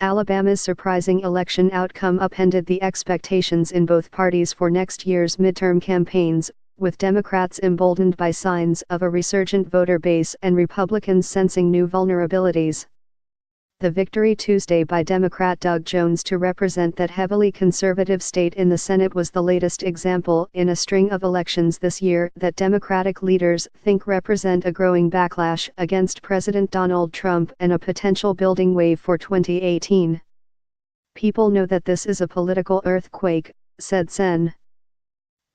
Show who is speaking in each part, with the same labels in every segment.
Speaker 1: Alabama's surprising election outcome upended the expectations in both parties for next year's midterm campaigns, with Democrats emboldened by signs of a resurgent voter base and Republicans sensing new vulnerabilities. The victory Tuesday by Democrat Doug Jones to represent that heavily conservative state in the Senate was the latest example in a string of elections this year that Democratic leaders think represent a growing backlash against President Donald Trump and a potential building wave for 2018. "People know that this is a political earthquake," said Sen.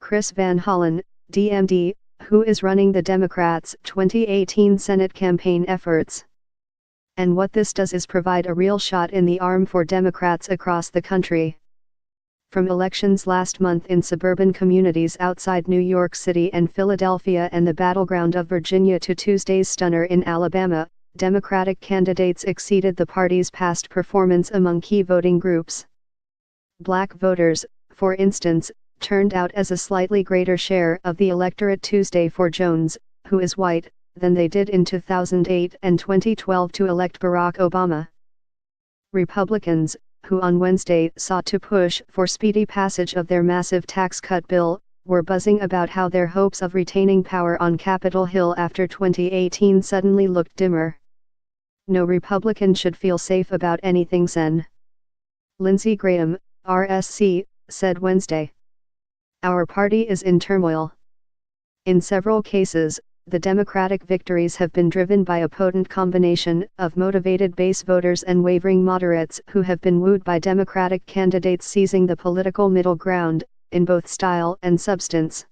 Speaker 1: Chris Van Hollen, DMD, who is running the Democrats' 2018 Senate campaign efforts. "And what this does is provide a real shot in the arm for Democrats across the country." From elections last month in suburban communities outside New York City and Philadelphia and the battleground of Virginia to Tuesday's stunner in Alabama, Democratic candidates exceeded the party's past performance among key voting groups. Black voters, for instance, turned out as a slightly greater share of the electorate Tuesday for Jones, who is white, than they did in 2008 and 2012 to elect Barack Obama. Republicans, who on Wednesday sought to push for speedy passage of their massive tax cut bill, were buzzing about how their hopes of retaining power on Capitol Hill after 2018 suddenly looked dimmer. "No Republican should feel safe about anything," Sen. Lindsey Graham, RSC, said Wednesday. "Our party is in turmoil. In several cases, the Democratic victories have been driven by a potent combination of motivated base voters and wavering moderates who have been wooed by Democratic candidates seizing the political middle ground, in both style and substance.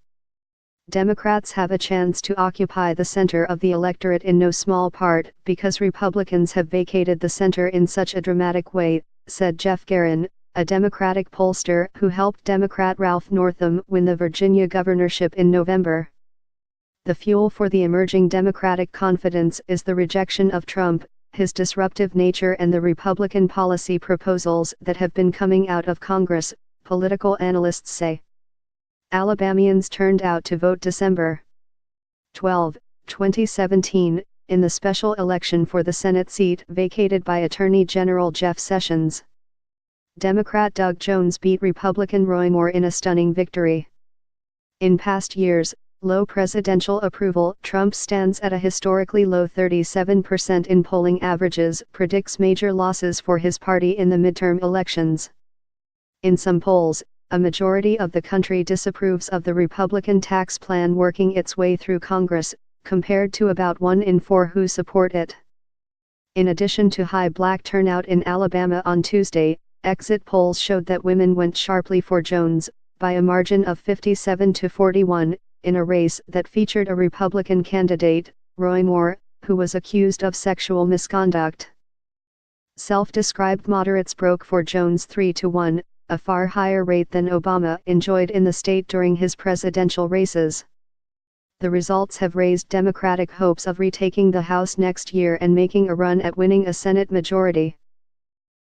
Speaker 1: Democrats have a chance to occupy the center of the electorate in no small part because Republicans have vacated the center in such a dramatic way," said Jeff Garin, a Democratic pollster who helped Democrat Ralph Northam win the Virginia governorship in November. "The fuel for the emerging Democratic confidence is the rejection of Trump, his disruptive nature and the Republican policy proposals that have been coming out of Congress," political analysts say. Alabamians turned out to vote December 12, 2017, in the special election for the Senate seat vacated by Attorney General Jeff Sessions. Democrat Doug Jones beat Republican Roy Moore in a stunning victory. In past years, low presidential approval, Trump stands at a historically low 37% in polling averages, predicts major losses for his party in the midterm elections. In some polls, a majority of the country disapproves of the Republican tax plan working its way through Congress, compared to about 1 in 4 who support it. In addition to high black turnout in Alabama on Tuesday, exit polls showed that women went sharply for Jones, by a margin of 57 to 41, in a race that featured a Republican candidate, Roy Moore, who was accused of sexual misconduct. Self-described moderates broke for Jones 3-1, a far higher rate than Obama enjoyed in the state during his presidential races. The results have raised Democratic hopes of retaking the House next year and making a run at winning a Senate majority.